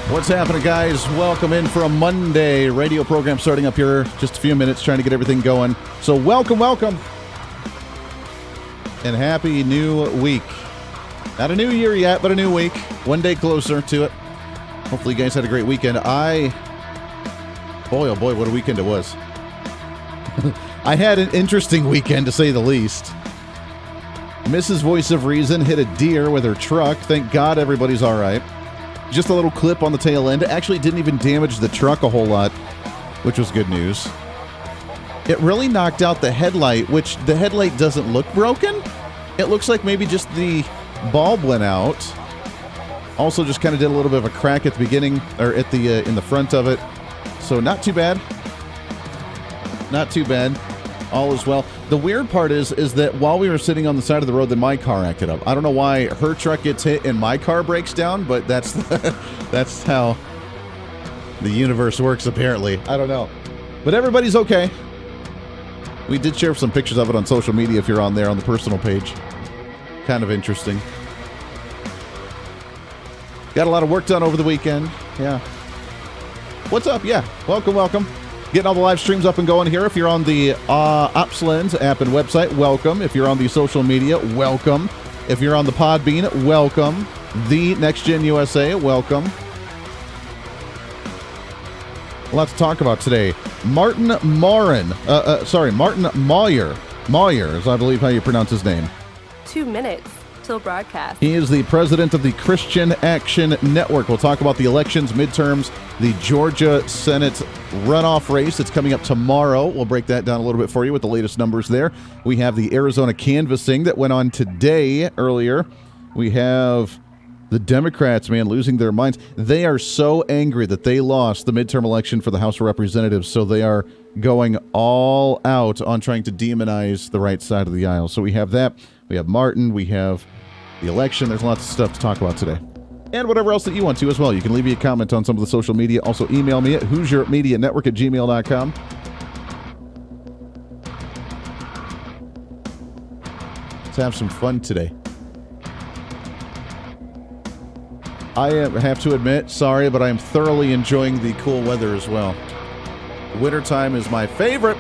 What's happening, guys? Welcome in for a Monday radio program starting up here. Just a few minutes trying to get everything going. So welcome. And happy new week. Not a new year yet, but a new week. One day closer to it. Hopefully you guys had a great weekend. Boy, oh boy, what a weekend it was. I had an interesting weekend, to say the least. Mrs. Voice of Reason hit a deer with her truck. Thank God everybody's all right. Just a little clip on the tail end. It actually didn't even damage the truck a whole lot, which was good news. It really knocked out the headlight, which the headlight doesn't look broken. It looks like maybe just the bulb went out. Also just kind of did a little bit of a crack at the beginning, or at the in the front of it. So not too bad. Not too bad. All is well. The weird part is that while we were sitting on the side of the road, then my car acted up. I don't know why her truck gets hit and my car breaks down, but that's that's how the universe works, apparently. I don't know. But everybody's okay. We did share some pictures of it on social media if you're on there on the personal page. Kind of interesting. Got a lot of work done over the weekend. Yeah. What's up? Yeah. Welcome. Getting all the live streams up and going here. If you're on the OpsLens app and website, welcome. If you're on the social media, welcome. If you're on the Podbean, welcome. The Next Gen USA, welcome. A lot to talk about today. Martin Moyer, is I believe how you pronounce his name. 2 minutes till broadcast. He is the president of the Christian Action Network. We'll talk about the elections, midterms, the Georgia Senate runoff race that's coming up tomorrow. We'll break that down a little bit for you with the latest numbers there. We have the Arizona canvassing that went on today earlier. We have the Democrats, man, losing their minds. They are so angry that they lost the midterm election for the House of Representatives, so they are going all out on trying to demonize the right side of the aisle. So we have that. We have Martin. We have the election. There's lots of stuff to talk about today. And whatever else that you want to as well. You can leave me a comment on some of the social media. Also email me at HooserMediaNetwork@gmail.com. Let's have some fun today. I have to admit, sorry, but I am thoroughly enjoying the cool weather as well. Wintertime is my favorite.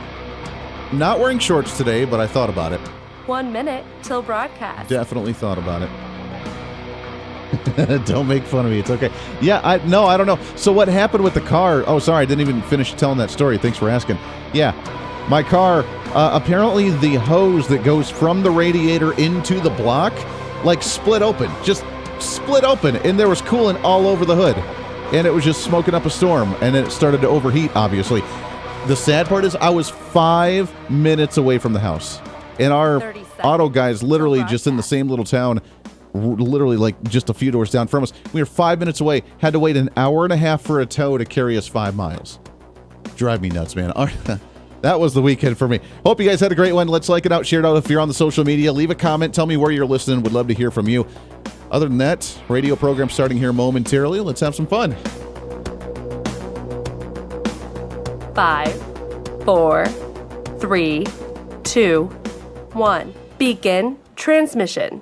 Not wearing shorts today, but I thought about it. 1 minute till broadcast. Definitely thought about it. Don't make fun of me. It's okay. Yeah, I don't know. So what happened with the car? Oh, sorry, I didn't even finish telling that story. Thanks for asking. Yeah, my car, apparently the hose that goes from the radiator into the block, like split open. Just split open, and there was coolant all over the hood. And it was just smoking up a storm, and then it started to overheat, obviously. The sad part is I was 5 minutes away from the house. And our auto guys literally just in the same little town, literally like just a few doors down from us. We were 5 minutes away, had to wait an hour and a half for a tow to carry us 5 miles. Drive me nuts, man. That was the weekend for me. Hope you guys had a great one. Let's like it out, share it out if you're on the social media. Leave a comment. Tell me where you're listening. Would love to hear from you. Other than that, radio program starting here momentarily. Let's have some fun. 5, 4, 3, 2, 1. Begin transmission.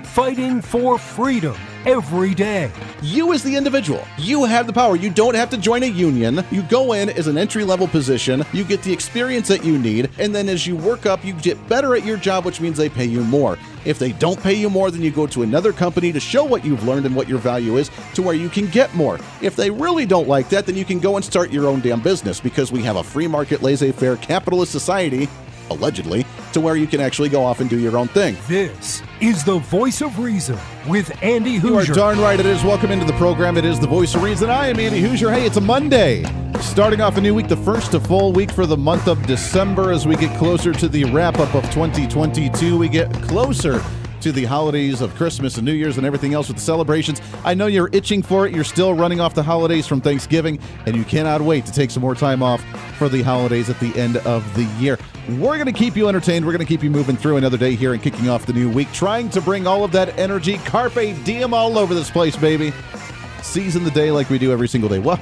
Fighting for freedom every day. You as the individual, you have the power. You don't have to join a union. You go in as an entry-level position. You get the experience that you need. And then as you work up, you get better at your job, which means they pay you more. If they don't pay you more, then you go to another company to show what you've learned and what your value is to where you can get more. If they really don't like that, then you can go and start your own damn business because we have a free market, laissez-faire, capitalist society, allegedly, to where you can actually go off and do your own thing. This is the Voice of Reason with Andy Hooser. You are darn right it is. Welcome into the program. It is the Voice of Reason. I am Andy Hooser. Hey, it's a Monday. Starting off a new week, the first full week for the month of December. As we get closer to the wrap-up of 2022, we get closer to the holidays of Christmas and New Year's and everything else with the celebrations. I know you're itching for it. You're still running off the holidays from Thanksgiving, and you cannot wait to take some more time off for the holidays at the end of the year. We're going to keep you entertained. We're going to keep you moving through another day here and kicking off the new week, trying to bring all of that energy, carpe diem, all over this place, baby. season the day like we do every single day. Well,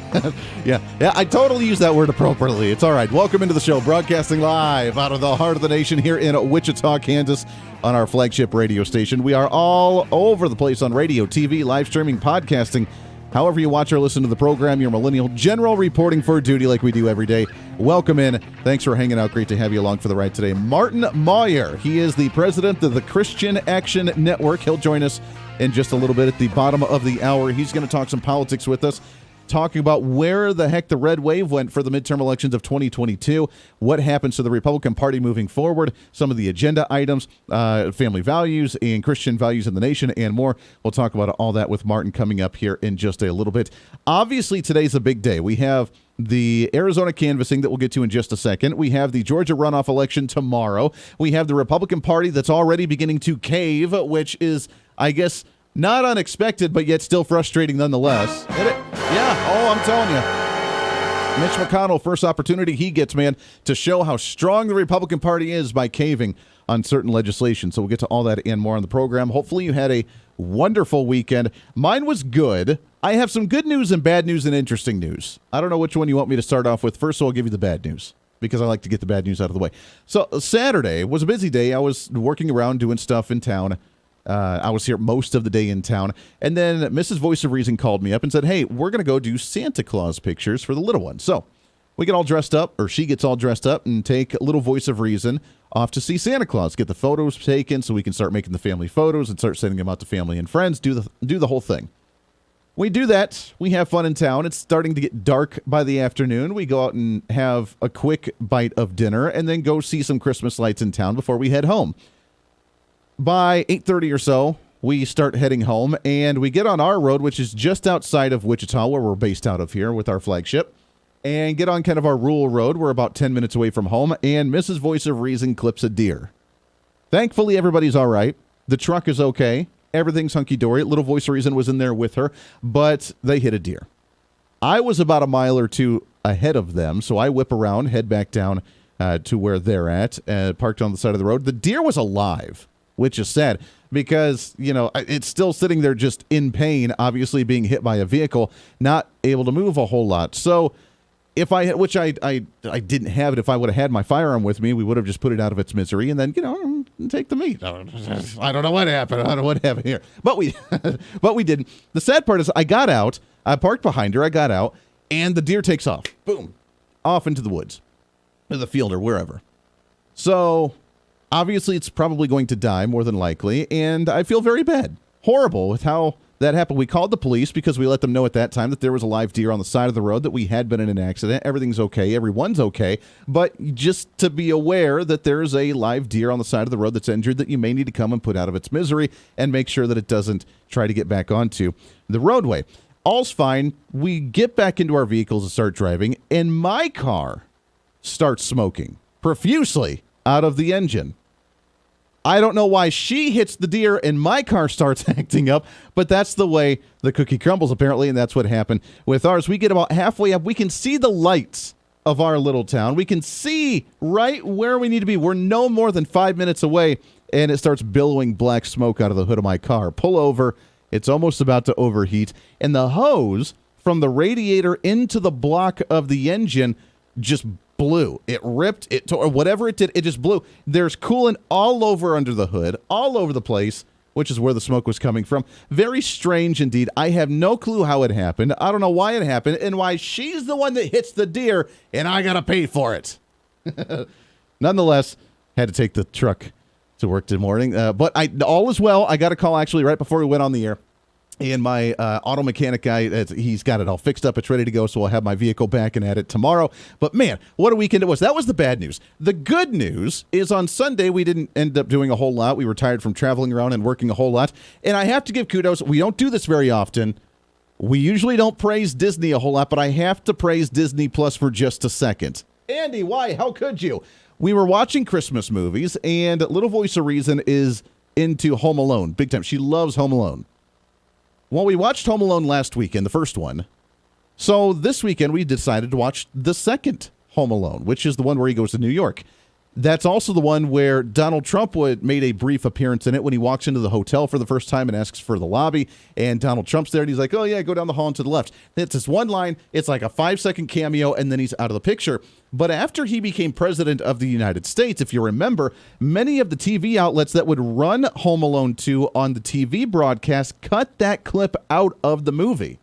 yeah, I totally use that word appropriately. It's all right. Welcome into the show, broadcasting live out of the heart of the nation here in Wichita, Kansas, on our flagship radio station. We are all over the place on radio, TV, live streaming, podcasting. However you watch or listen to the program, your millennial general reporting for duty like we do every day. Welcome in. Thanks for hanging out. Great to have you along for the ride today. Martin Moyer, he is the president of the Christian Action Network. He'll join us in just a little bit at the bottom of the hour. He's going to talk some politics with us, talking about where the heck the red wave went for the midterm elections of 2022, what happens to the Republican Party moving forward, some of the agenda items, family values and Christian values in the nation, and more. We'll talk about all that with Martin coming up here in just a little bit. Obviously, today's a big day. We have the Arizona canvassing that we'll get to in just a second. We have the Georgia runoff election tomorrow. We have the Republican Party that's already beginning to cave, which is, I guess, not unexpected, but yet still frustrating nonetheless. I'm telling you. Mitch McConnell, first opportunity he gets, man, to show how strong the Republican Party is by caving on certain legislation. So we'll get to all that and more on the program. Hopefully you had a wonderful weekend. Mine was good. I have some good news and bad news and interesting news. I don't know which one you want me to start off with. First, I'll give you the bad news, because I like to get the bad news out of the way. So Saturday was a busy day. I was working around doing stuff in town. I was here most of the day in town. And then Mrs. Voice of Reason called me up and said, hey, we're going to go do Santa Claus pictures for the little one. So we get all dressed up, or she gets all dressed up, and take little Voice of Reason off to see Santa Claus, get the photos taken so we can start making the family photos and start sending them out to family and friends, do the whole thing. We do that. We have fun in town. It's starting to get dark by the afternoon. We go out and have a quick bite of dinner and then go see some Christmas lights in town before we head home. By 8:30 or so, we start heading home, and we get on our road, which is just outside of Wichita, where we're based out of here with our flagship, and get on kind of our rural road. We're about 10 minutes away from home, and Mrs. Voice of Reason clips a deer. Thankfully, everybody's all right. The truck is okay. Everything's hunky-dory. Little Voice of Reason was in there with her, but they hit a deer. I was about a mile or two ahead of them, so I whip around, head back down to where they're at, parked on the side of the road. The deer was alive, which is sad because, it's still sitting there just in pain, obviously being hit by a vehicle, not able to move a whole lot. So if I didn't have it, if I would have had my firearm with me, we would have just put it out of its misery and then, take the meat. I don't know what happened. I don't know what happened here. But we didn't. The sad part is I got out, I parked behind her, I got out, and the deer takes off. Boom. Off into the woods, or the field, or wherever. So obviously, it's probably going to die, more than likely, and I feel very bad. Horrible with how that happened. We called the police because we let them know at that time that there was a live deer on the side of the road, that we had been in an accident. Everything's okay. Everyone's okay. But just to be aware that there's a live deer on the side of the road that's injured, that you may need to come and put out of its misery and make sure that it doesn't try to get back onto the roadway. All's fine. We get back into our vehicles and start driving, and my car starts smoking profusely out of the engine. I don't know why she hits the deer and my car starts acting up, but that's the way the cookie crumbles, apparently, and that's what happened with ours. We get about halfway up. We can see the lights of our little town. We can see right where we need to be. We're no more than 5 minutes away, and it starts billowing black smoke out of the hood of my car. Pull over. It's almost about to overheat, and the hose from the radiator into the block of the engine just blew. It ripped, it tore, whatever it did, it just blew. There's coolant all over under the hood, all over the place, which is where the smoke was coming from. Very strange indeed. I have no clue how it happened. I don't know why it happened and why she's the one that hits the deer and I got to pay for it. Nonetheless, had to take the truck to work this morning. But all is well. I got a call actually right before we went on the air. And my auto mechanic guy, he's got it all fixed up. It's ready to go, so I'll have my vehicle back and at it tomorrow. But, man, what a weekend it was. That was the bad news. The good news is on Sunday we didn't end up doing a whole lot. We were tired from traveling around and working a whole lot. And I have to give kudos. We don't do this very often. We usually don't praise Disney a whole lot, but I have to praise Disney Plus for just a second. Andy, why? How could you? We were watching Christmas movies, and Little Voice of Reason is into Home Alone big time. She loves Home Alone. Well, we watched Home Alone last weekend, the first one. So this weekend we decided to watch the second Home Alone, which is the one where he goes to New York. That's also the one where Donald Trump made a brief appearance in it when he walks into the hotel for the first time and asks for the lobby. And Donald Trump's there, and he's like, oh, yeah, go down the hall and to the left. It's this one line. It's like a 5-second cameo, and then he's out of the picture. But after he became president of the United States, if you remember, many of the TV outlets that would run Home Alone 2 on the TV broadcast cut that clip out of the movie.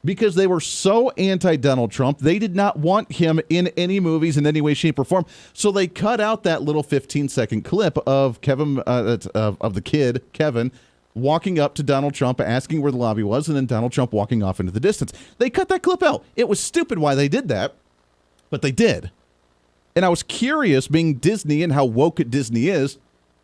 Because they were so anti-Donald Trump, they did not want him in any movies in any way, shape, or form. So they cut out that little 15-second clip of Kevin, of the kid, Kevin, walking up to Donald Trump, asking where the lobby was, and then Donald Trump walking off into the distance. They cut that clip out. It was stupid why they did that, but they did. And I was curious, being Disney and how woke Disney is,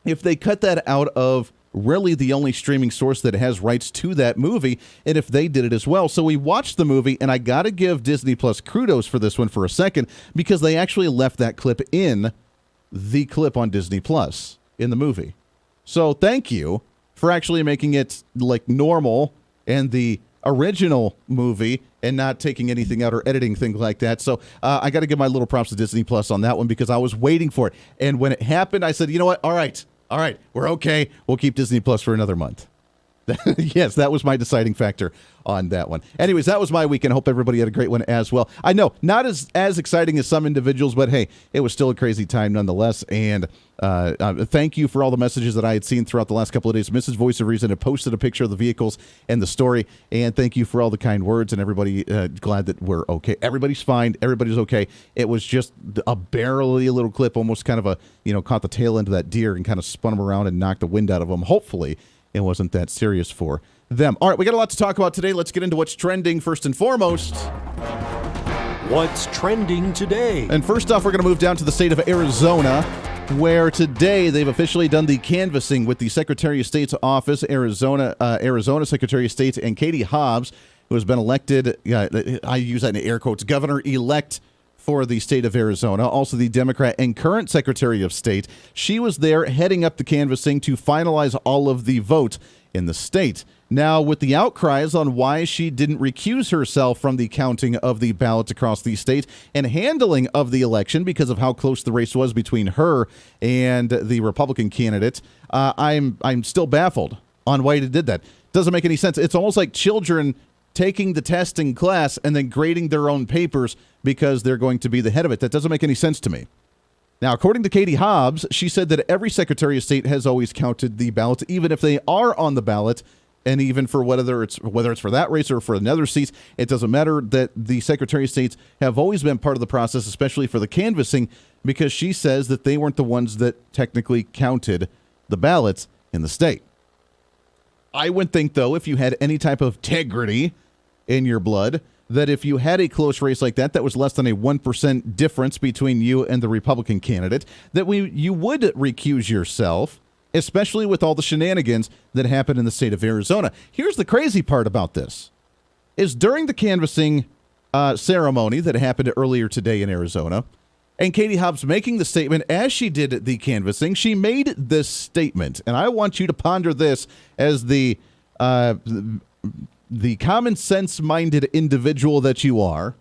if they cut that out of really the only streaming source that has rights to that movie, and if they did it as well. So we watched the movie, and I got to give Disney Plus kudos for this one for a second, because they actually left that clip in the clip on Disney Plus in the movie. So thank you for actually making it like normal and the original movie and not taking anything out or editing things like that. So I got to give my little props to Disney Plus on that one, because I was waiting for it. And when it happened, I said, you know what? All right, we're okay. We'll keep Disney Plus for another month. Yes, that was my deciding factor on that one. Anyways, that was my weekend. I hope everybody had a great one as well. I know, not as exciting as some individuals, but hey, it was still a crazy time nonetheless. And thank you for all the messages that I had seen throughout the last couple of days. Mrs. Voice of Reason had posted a picture of the vehicles and the story. And thank you for all the kind words, and everybody glad that we're okay. Everybody's fine. Everybody's okay. It was just barely a little clip, almost kind of a, caught the tail end of that deer and kind of spun them around and knocked the wind out of them. Hopefully it wasn't that serious for them. All right, we got a lot to talk about today. Let's get into what's trending first and foremost. What's trending today? And first off, we're going to move down to the state of Arizona, where today they've officially done the canvassing with the Secretary of State's office, Arizona Secretary of State, and Katie Hobbs, who has been elected, I use that in air quotes, governor-elect for the state of Arizona, also the Democrat and current Secretary of State. She was there heading up the canvassing to finalize all of the vote in the state. Now, with the outcries on why she didn't recuse herself from the counting of the ballots across the state and handling of the election because of how close the race was between her and the Republican candidate, I'm still baffled on why they did that. Doesn't make any sense. It's almost like children taking the test in class and then grading their own papers because they're going to be the head of it. That doesn't make any sense to me. Now, according to Katie Hobbs, she said that every Secretary of State has always counted the ballots, even if they are on the ballot, and even for whether it's for that race or for another seat, it doesn't matter, that the Secretary of States have always been part of the process, especially for the canvassing, because she says that they weren't the ones that technically counted the ballots in the state. I would think, though, if you had any type of integrity in your blood, that if you had a close race like that was less than a 1% difference between you and the Republican candidate, that you would recuse yourself, especially with all the shenanigans that happened in the state of Arizona. Here's the crazy part about this, is during the canvassing ceremony that happened earlier today in Arizona, and Katie Hobbs making the statement as she did the canvassing, she made this statement, and I want you to ponder this as the common sense-minded individual that you are,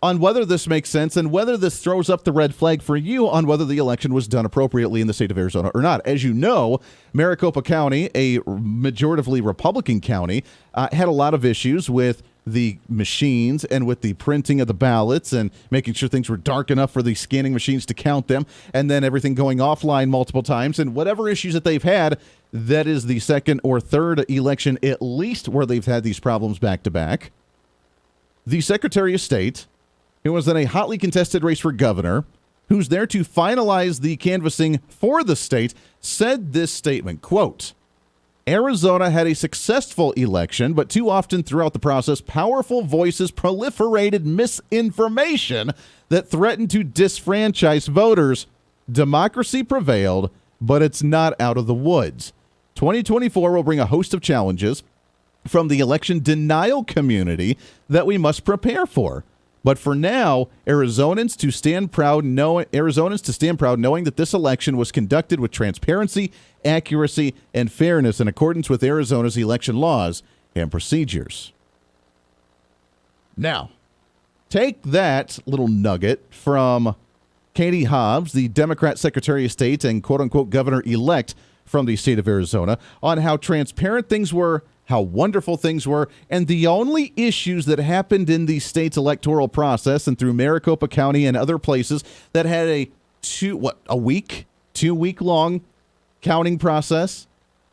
on whether this makes sense and whether this throws up the red flag for you on whether the election was done appropriately in the state of Arizona or not. As you know, Maricopa County, a majoritively Republican county, had a lot of issues with the machines and with the printing of the ballots and making sure things were dark enough for the scanning machines to count them, and then everything going offline multiple times, and whatever issues that they've had, that is the second or third election at least where they've had these problems back to back. The Secretary of State, who was in a hotly contested race for governor, who's there to finalize the canvassing for the state, said this statement, quote, Arizona had a successful election, but too often throughout the process, powerful voices proliferated misinformation that threatened to disfranchise voters. Democracy prevailed, but it's not out of the woods. 2024 will bring a host of challenges from the election denial community that we must prepare for. But for now, Arizonans to stand proud knowing that this election was conducted with transparency, accuracy, and fairness in accordance with Arizona's election laws and procedures. Now, take that little nugget from Katie Hobbs, the Democrat Secretary of State and quote-unquote governor-elect from the state of Arizona, on how transparent things were, how wonderful things were, and the only issues that happened in the state's electoral process and through Maricopa County and other places that had a 2-week-long counting process,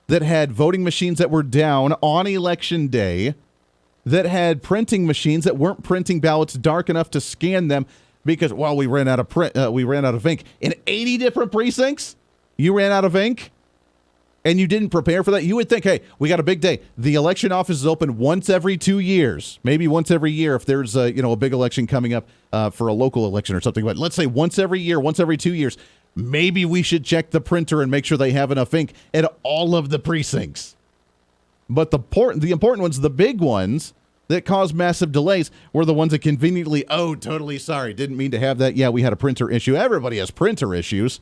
that had voting machines that were down on election day, that had printing machines that weren't printing ballots dark enough to scan them because, well, we ran out of ink. In 80 different precincts, you ran out of ink? And you didn't prepare for that? You would think, hey, we got a big day. The election office is open once every 2 years, maybe once every year if there's a big election coming up for a local election or something. But let's say once every year, once every 2 years, maybe we should check the printer and make sure they have enough ink at all of the precincts. But the important ones, the big ones that caused massive delays, were the ones that conveniently, oh, totally sorry, didn't mean to have that. Yeah, we had a printer issue. Everybody has printer issues.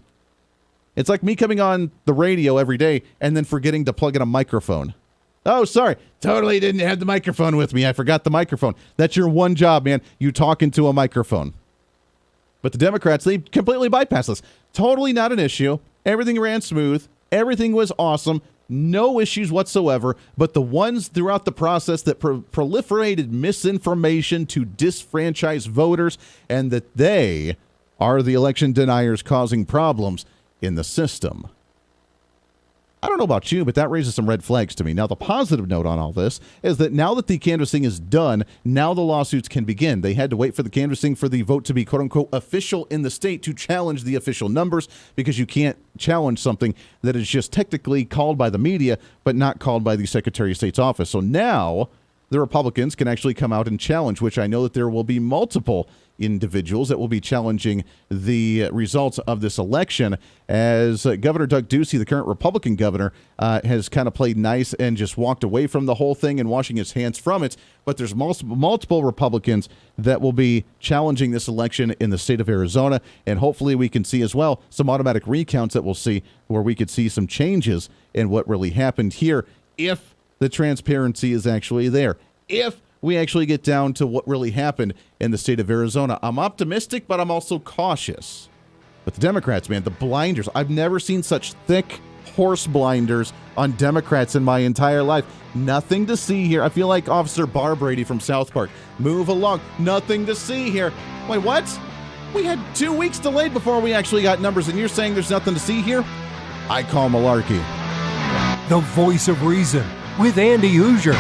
It's like me coming on the radio every day and then forgetting to plug in a microphone. Oh, sorry. Totally didn't have the microphone with me. I forgot the microphone. That's your one job, man. You talk into a microphone. But the Democrats, they completely bypassed this. Totally not an issue. Everything ran smooth. Everything was awesome. No issues whatsoever. But the ones throughout the process that proliferated misinformation to disfranchise voters, and that they are the election deniers causing problems in the system. I don't know about you, but that raises some red flags to me. Now, the positive note on all this is that now that the canvassing is done, now the lawsuits can begin. They had to wait for the canvassing for the vote to be quote-unquote official in the state to challenge the official numbers, because you can't challenge something that is just technically called by the media but not called by the Secretary of State's office. So now the Republicans can actually come out and challenge, which I know that there will be multiple individuals that will be challenging the results of this election, as Governor Doug Ducey, the current Republican governor, has kind of played nice and just walked away from the whole thing and washing his hands from it. But there's multiple Republicans that will be challenging this election in the state of Arizona, and hopefully we can see as well some automatic recounts that we'll see, where we could see some changes in what really happened here if the transparency is actually there, if we actually get down to what really happened in the state of Arizona. I'm optimistic, but I'm also cautious. But the Democrats, man, the blinders. I've never seen such thick horse blinders on Democrats in my entire life. Nothing to see here. I feel like Officer Bar Brady from South Park. Move along. Nothing to see here. Wait, what? We had 2 weeks delayed before we actually got numbers, and you're saying there's nothing to see here? I call malarkey. The voice of reason with Andy Hooser.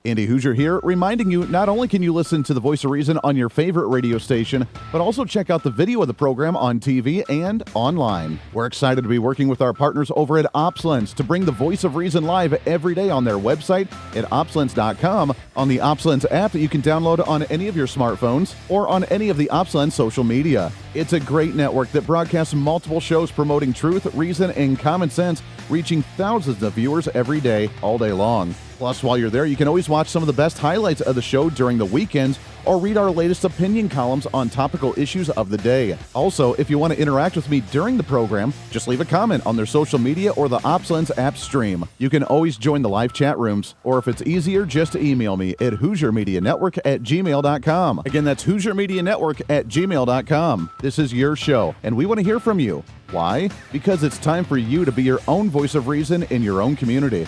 Andy Hooser here, reminding you, not only can you listen to the Voice of Reason on your favorite radio station, but also check out the video of the program on TV and online. We're excited to be working with our partners over at OpsLens to bring the Voice of Reason live every day on their website at opslens.com, on the OpsLens app that you can download on any of your smartphones, or on any of the OpsLens social media. It's a great network that broadcasts multiple shows promoting truth, reason, and common sense, reaching thousands of viewers every day, all day long. Plus, while you're there, you can always watch some of the best highlights of the show during the weekends, or read our latest opinion columns on topical issues of the day. Also, if you want to interact with me during the program, just leave a comment on their social media or the OpsLens app stream. You can always join the live chat rooms, or if it's easier, just email me at HooserMediaNetwork@gmail.com. Again, that's HooserMediaNetwork@gmail.com. This is your show, and we want to hear from you. Why? Because it's time for you to be your own voice of reason in your own community.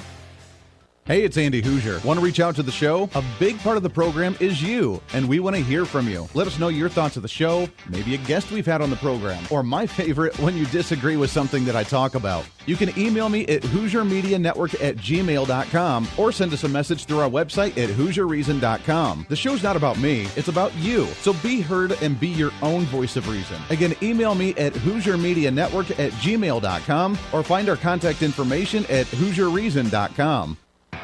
Hey, it's Andy Hooser. Want to reach out to the show? A big part of the program is you, and we want to hear from you. Let us know your thoughts of the show, maybe a guest we've had on the program, or my favorite, when you disagree with something that I talk about. You can email me at HooserMediaNetwork@gmail.com, or send us a message through our website at HooserReason.com. The show's not about me, it's about you. So be heard and be your own voice of reason. Again, email me at HooserMediaNetwork@gmail.com, or find our contact information at HooserReason.com.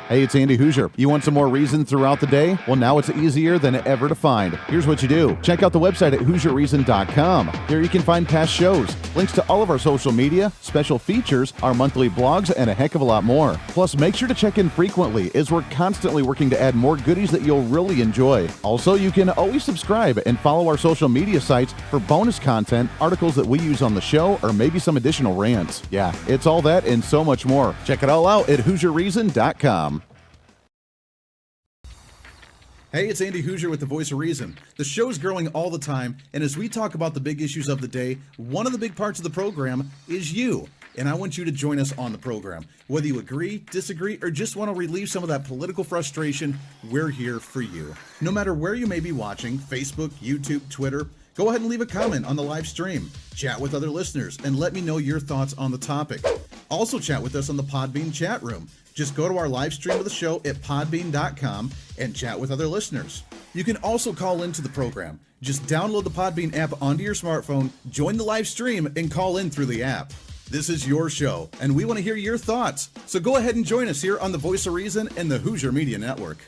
Hey, it's Andy Hooser. You want some more reason throughout the day? Well, now it's easier than ever to find. Here's what you do. Check out the website at HooserReason.com. Here you can find past shows, links to all of our social media, special features, our monthly blogs, and a heck of a lot more. Plus, make sure to check in frequently, as we're constantly working to add more goodies that you'll really enjoy. Also, you can always subscribe and follow our social media sites for bonus content, articles that we use on the show, or maybe some additional rants. Yeah, it's all that and so much more. Check it all out at HooserReason.com. Hey, it's Andy Hooser with the Voice of Reason. The show's growing all the time, and as we talk about the big issues of the day, one of the big parts of the program is you. And I want you to join us on the program. Whether you agree, disagree, or just want to relieve some of that political frustration, we're here for you. No matter where you may be watching, Facebook, YouTube, Twitter, go ahead and leave a comment on the live stream. Chat with other listeners and let me know your thoughts on the topic. Also chat with us on the Podbean chat room. Just go to our live stream of the show at podbean.com and chat with other listeners. You can also call into the program. Just download the Podbean app onto your smartphone, join the live stream, and call in through the app. This is your show, and we want to hear your thoughts. So go ahead and join us here on the Voice of Reason and the Hooser Media Network.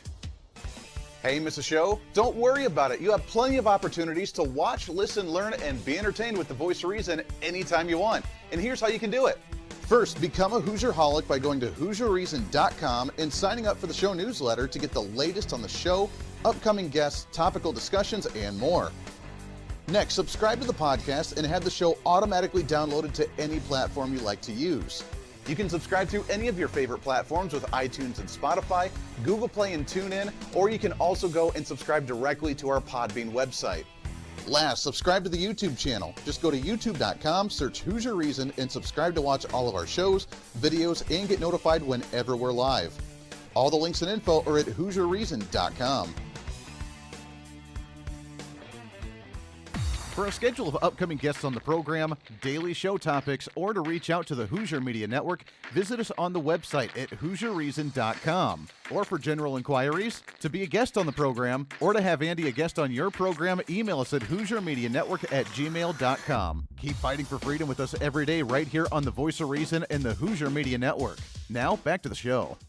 Hey, miss a show? Don't worry about it. You have plenty of opportunities to watch, listen, learn, and be entertained with the Voice of Reason anytime you want. And here's how you can do it. First, become a Hooserholic by going to HooserReason.com and signing up for the show newsletter to get the latest on the show, upcoming guests, topical discussions, and more. Next, subscribe to the podcast and have the show automatically downloaded to any platform you like to use. You can subscribe through any of your favorite platforms with iTunes and Spotify, Google Play and TuneIn, or you can also go and subscribe directly to our Podbean website. Last, subscribe to the YouTube channel. Just go to youtube.com, search Hooser Reason, and subscribe to watch all of our shows, videos, and get notified whenever we're live. All the links and info are at HooserReason.com. For a schedule of upcoming guests on the program, daily show topics, or to reach out to the Hooser Media Network, visit us on the website at HooserReason.com. Or for general inquiries, to be a guest on the program, or to have Andy a guest on your program, email us at HooserMediaNetwork@gmail.com. Keep fighting for freedom with us every day right here on the Voice of Reason and the Hooser Media Network. Now, back to the show.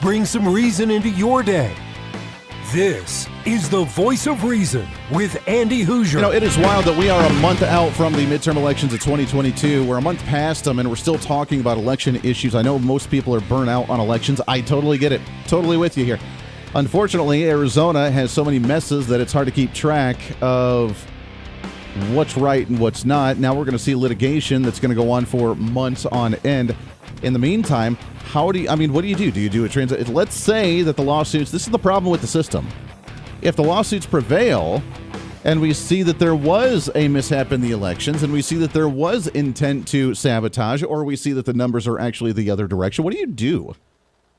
Bring some reason into your day. This is the Voice of Reason with Andy Hooser. You know, it is wild that we are a month out from the midterm elections of 2022. We're a month past them, and we're still talking about election issues. I know most people are burnt out on elections. I totally get it. Totally with you here. Unfortunately, Arizona has so many messes that it's hard to keep track of what's right and what's not. Now we're going to see litigation that's going to go on for months on end. In the meantime, what do you do? Do you do a transit? Let's say that the lawsuits, this is the problem with the system. If the lawsuits prevail and we see that there was a mishap in the elections and we see that there was intent to sabotage, or we see that the numbers are actually the other direction, what do you do?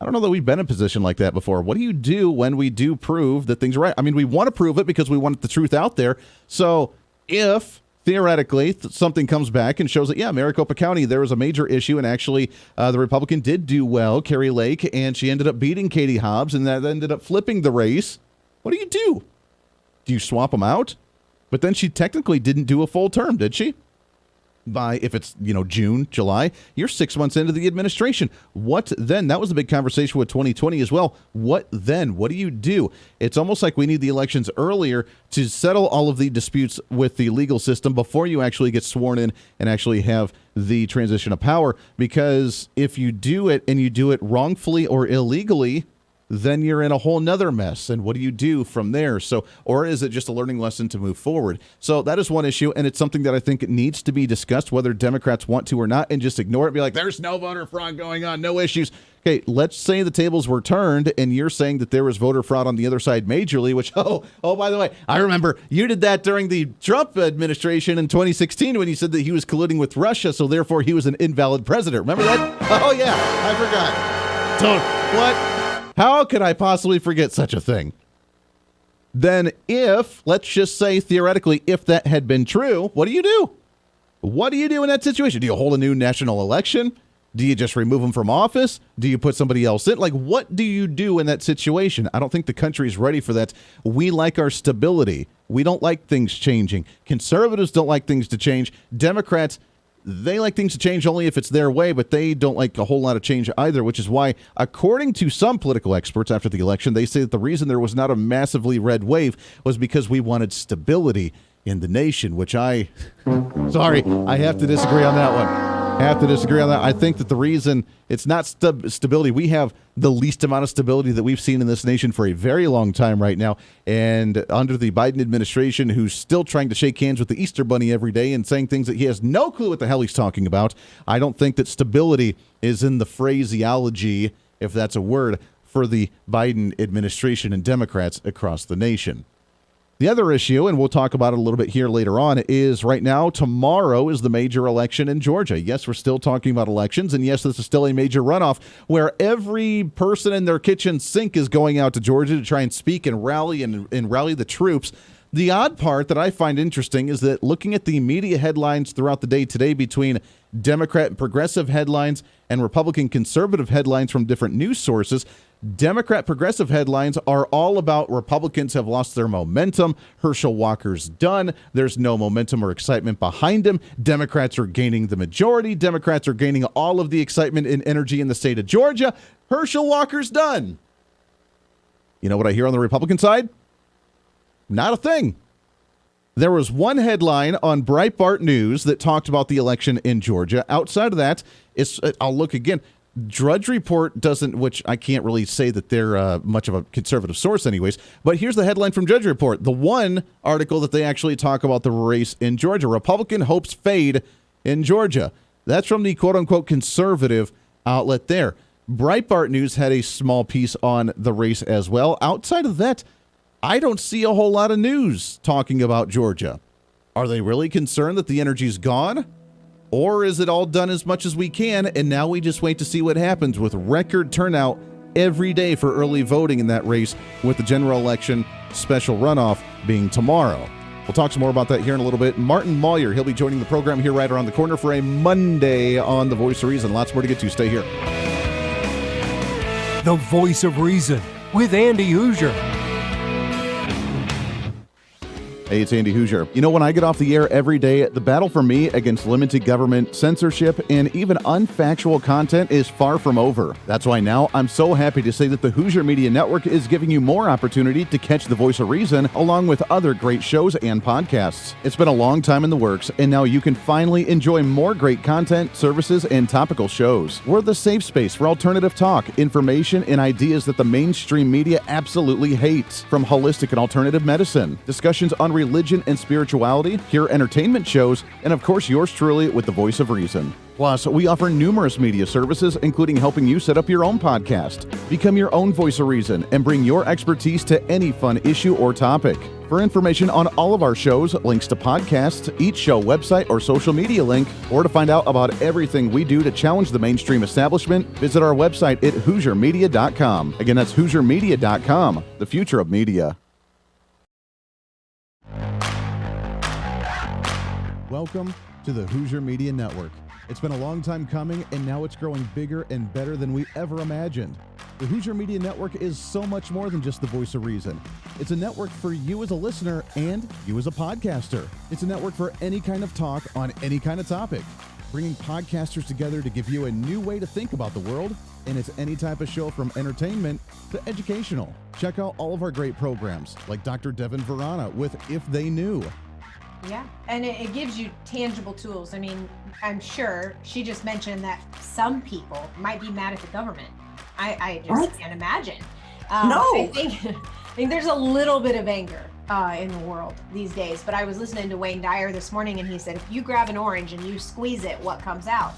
I don't know that we've been in a position like that before. What do you do when we do prove that things are right? I mean, we want to prove it because we want the truth out there. So if theoretically something comes back and shows that, yeah, Maricopa County, there was a major issue, and actually the Republican did do well, Carrie Lake, and she ended up beating Katie Hobbs, and that ended up flipping the race. What do you do? Do you swap them out? But then she technically didn't do a full term, did she? By, if it's, June, July, you're 6 months into the administration. What then? That was the big conversation with 2020 as well. What then? What do you do? It's almost like we need the elections earlier to settle all of the disputes with the legal system before you actually get sworn in and actually have the transition of power. Because if you do it and you do it wrongfully or illegally, then you're in a whole nother mess. And what do you do from there? So, or is it just a learning lesson to move forward? So that is one issue, and it's something that I think needs to be discussed, whether Democrats want to or not, and just ignore it. Be like, there's no voter fraud going on, no issues. Okay, let's say the tables were turned, and you're saying that there was voter fraud on the other side majorly, which, oh, by the way, I remember you did that during the Trump administration in 2016 when you said that he was colluding with Russia, so therefore he was an invalid president. Remember that? Oh, yeah, I forgot. What? How could I possibly forget such a thing? Then if, let's just say theoretically, if that had been true, what do you do? What do you do in that situation? Do you hold a new national election? Do you just remove them from office? Do you put somebody else in? Like, what do you do in that situation? I don't think the country is ready for that. We like our stability. We don't like things changing. Conservatives don't like things to change. Democrats, they like things to change only if it's their way, but they don't like a whole lot of change either, which is why, according to some political experts after the election, they say that the reason there was not a massively red wave was because we wanted stability in the nation, which sorry, I have to disagree on that one. Have to disagree on that. I think that the reason it's not stability, we have the least amount of stability that we've seen in this nation for a very long time right now. And under the Biden administration, who's still trying to shake hands with the Easter Bunny every day and saying things that he has no clue what the hell he's talking about, I don't think that stability is in the phraseology, if that's a word, for the Biden administration and Democrats across the nation. The other issue, and we'll talk about it a little bit here later on, is right now, tomorrow is the major election in Georgia. Yes, we're still talking about elections, and yes, this is still a major runoff where every person in their kitchen sink is going out to Georgia to try and speak and rally and rally the troops. The odd part that I find interesting is that looking at the media headlines throughout the day today between Democrat and progressive headlines and Republican conservative headlines from different news sources, Democrat progressive headlines are all about Republicans have lost their momentum. Herschel Walker's done. There's no momentum or excitement behind him. Democrats are gaining the majority. Democrats are gaining all of the excitement and energy in the state of Georgia. Herschel Walker's done. You know what I hear on the Republican side? Not a thing. There was one headline on Breitbart News that talked about the election in Georgia. Outside of that, I'll look again. Drudge Report doesn't, which I can't really say that they're much of a conservative source anyways, but here's the headline from Drudge Report. The one article that they actually talk about the race in Georgia. Republican hopes fade in Georgia. That's from the quote-unquote conservative outlet there. Breitbart News had a small piece on the race as well. Outside of that, I don't see a whole lot of news talking about Georgia. Are they really concerned that the energy's gone? Or is it all done as much as we can, and now we just wait to see what happens with record turnout every day for early voting in that race, with the general election special runoff being tomorrow? We'll talk some more about that here in a little bit. Martin Moyer, he'll be joining the program here right around the corner for a Monday on The Voice of Reason. Lots more to get to. Stay here. The Voice of Reason with Andy Hooser. Hey, it's Andy Hooser. You know, when I get off the air every day, the battle for me against limited government, censorship, and even unfactual content is far from over. That's why now I'm so happy to say that the Hooser Media Network is giving you more opportunity to catch the Voice of Reason along with other great shows and podcasts. It's been a long time in the works, and now you can finally enjoy more great content, services, and topical shows. We're the safe space for alternative talk, information, and ideas that the mainstream media absolutely hates. From holistic and alternative medicine, discussions on religion and spirituality, pure entertainment shows, and of course yours truly with the Voice of Reason. Plus, we offer numerous media services, including helping you set up your own podcast. Become your own Voice of Reason and bring your expertise to any fun issue or topic. For information on all of our shows, links to podcasts, each show website or social media link, or to find out about everything we do to challenge the mainstream establishment, visit our website at HooserMedia.com. Again, that's HooserMedia.com, the future of media. Welcome to the Hooser Media Network. It's been a long time coming, and now it's growing bigger and better than we ever imagined. The Hooser Media Network is so much more than just the Voice of Reason. It's a network for you as a listener and you as a podcaster. It's a network for any kind of talk on any kind of topic, bringing podcasters together to give you a new way to think about the world, and it's any type of show from entertainment to educational. Check out all of our great programs, like Dr. Devin Verana with If They Knew. Yeah, and it gives you tangible tools. I mean, I'm sure she just mentioned that some people might be mad at the government. I just can't imagine. No. I think there's a little bit of anger in the world these days, but I was listening to Wayne Dyer this morning, and he said, if you grab an orange and you squeeze it, what comes out?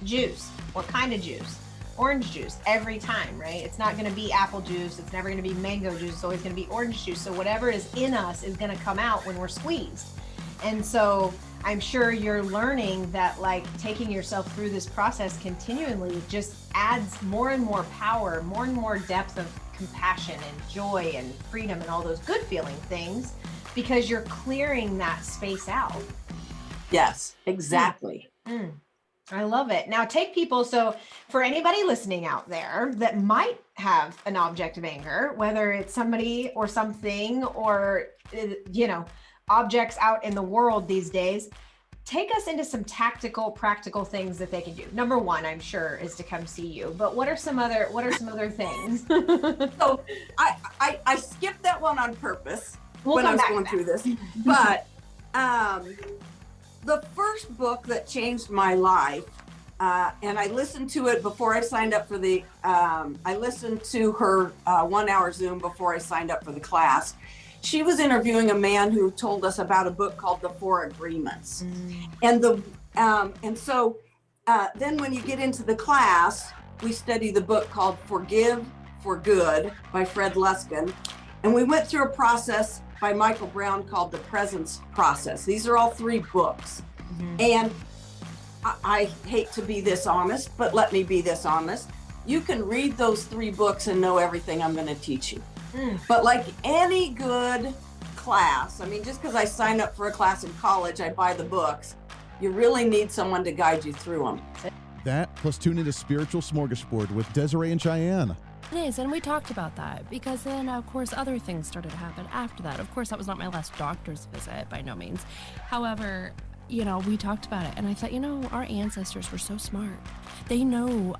Juice. What kind of juice? Orange juice every time, right? It's not going to be apple juice. It's never going to be mango juice. It's always going to be orange juice. So whatever is in us is going to come out when we're squeezed. And so I'm sure you're learning that, like, taking yourself through this process continually just adds more and more power, more and more depth of compassion and joy and freedom and all those good feeling things, because you're clearing that space out. Yes, exactly. I love it. Now take people, so for anybody listening out there that might have an object of anger, whether it's somebody or something or, you know, objects out in the world these days, take us into some tactical, practical things that they can do. Number one, I'm sure, is to come see you, but what are some other things? So I skipped that one on purpose We'll when I come was back going to through this, but the first book that changed my life, and I listened to it before I signed up for I listened to her 1 hour Zoom before I signed up for the class. She was interviewing a man who told us about a book called The Four Agreements. And so then when you get into the class, we study the book called Forgive for Good by Fred Luskin. And we went through a process by Michael Brown called The Presence Process. These are all 3 books. And I hate to be this honest, but let me be this honest. You can read those 3 books and know everything I'm going to teach you. But like any good class, I mean, just because I signed up for a class in college, I buy the books. You really need someone to guide you through them. That plus tune into Spiritual Smorgasbord with Desiree and Cheyenne. It is, and we talked about that because then, of course, other things started to happen after that. Of course, that was not my last doctor's visit, by no means. However, we talked about it, and I thought, our ancestors were so smart. They know,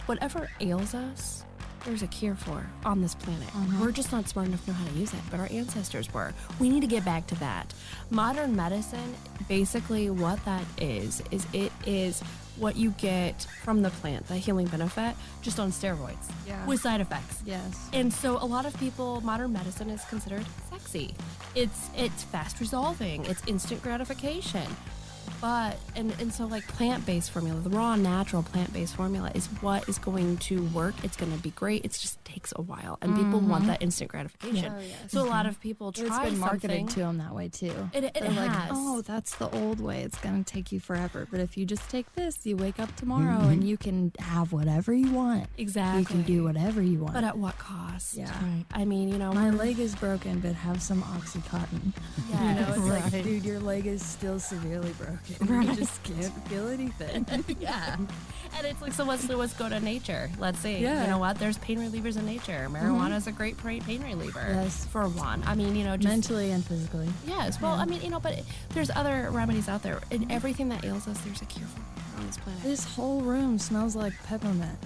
whatever ails us, there's a cure for on this planet. We're just not smart enough to know how to use it, but our ancestors were. We need to get back to that. Modern medicine, basically what that is it is what you get from the plant, the healing benefit, just on steroids with side effects. Yes. And so a lot of people, modern medicine is considered sexy. It's fast resolving. It's instant gratification. But, and so like plant-based formula, the raw, natural plant-based formula is what is going to work. It's going to be great. It just takes a while. And people want that instant gratification. Oh, yes. So a lot of people try It's been marketed something. to them that way too. It They're like, has. oh, that's the old way. It's going to take you forever. But if you just take this, you wake up tomorrow and you can have whatever you want. Exactly. You can do whatever you want. But at what cost? Yeah. Right. I mean, my leg is broken, but have some Oxycontin. Yes. It's like, dude, your leg is still severely broken. You just can't feel anything. Yeah. And it's like, so let's go to nature. Let's see. Yeah. You know what? There's pain relievers in nature. Marijuana is a great pain reliever. Yes. For one. I mean, just mentally and physically. Yes. Well, I mean, but there's other remedies out there. And everything that ails us, there's a cure for on this planet. This whole room smells like peppermint.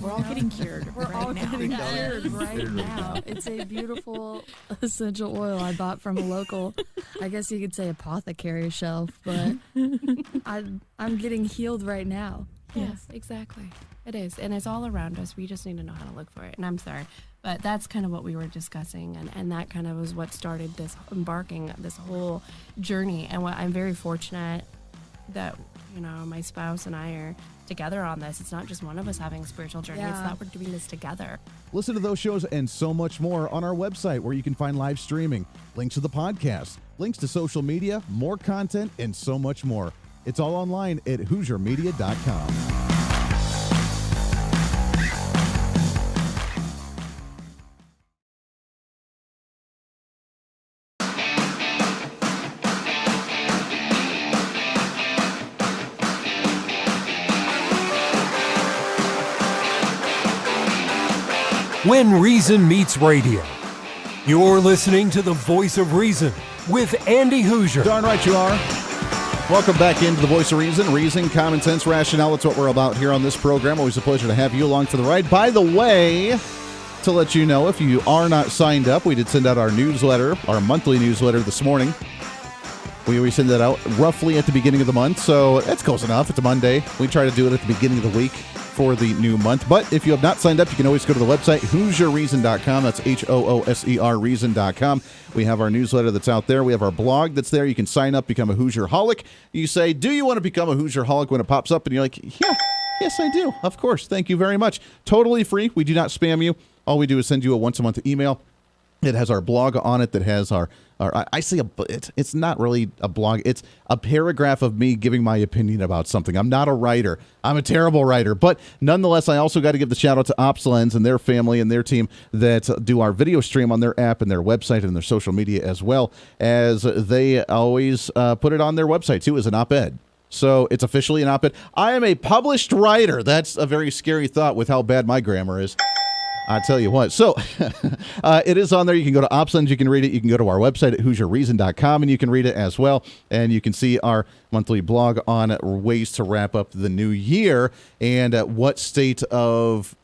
We're all getting cured. We're all getting cured Very right now. much. It's a beautiful essential oil I bought from a local, I guess you could say apothecary shelf, but I'm getting healed right now. Yes, exactly. It is. And it's all around us. We just need to know how to look for it. And I'm sorry, but that's kind of what we were discussing. And that kind of was what started this whole journey. And what I'm very fortunate that, my spouse and I are together on this. It's not just one of us having a spiritual journey. It's that we're doing this together. Listen to those shows and so much more on our website where you can find live streaming, links to the podcast, links to social media, more content, and so much more. It's all online at HooserMedia.com. When Reason Meets Radio. You're listening to the Voice of Reason with Andy Hooser. Darn right you are. Welcome back into the Voice of Reason, common sense, rationale. That's what we're about here on this program. Always a pleasure to have you along for the ride. By the way, to let you know, if you are not signed up, we did send out our newsletter, our monthly newsletter this morning. We always send that out roughly at the beginning of the month, so that's close enough. It's a Monday. We try to do it at the beginning of the week for the new month. But if you have not signed up, you can always go to the website, HooserReason.com. That's HOOSER Reason.com. We have our newsletter that's out there. We have our blog that's there. You can sign up, become a Hoosier-holic. You say, do you want to become a Hoosier-holic when it pops up? And you're like, yeah, yes, I do. Of course. Thank you very much. Totally free. We do not spam you. All we do is send you a once-a-month email. It has our blog on it that has our I say it's not really a blog. It's a paragraph of me giving my opinion about something. I'm not a writer. I'm a terrible writer. But nonetheless, I also got to give the shout out to OpsLens and their family and their team that do our video stream on their app and their website and their social media, as well as they always put it on their website too as an op-ed. So it's officially an op-ed. I am a published writer. That's a very scary thought with how bad my grammar is. I tell you what. So it is on there. You can go to OpsLens. You can read it. You can go to our website at HooserReason.com, and you can read it as well. And you can see our monthly blog on ways to wrap up the new year and what state of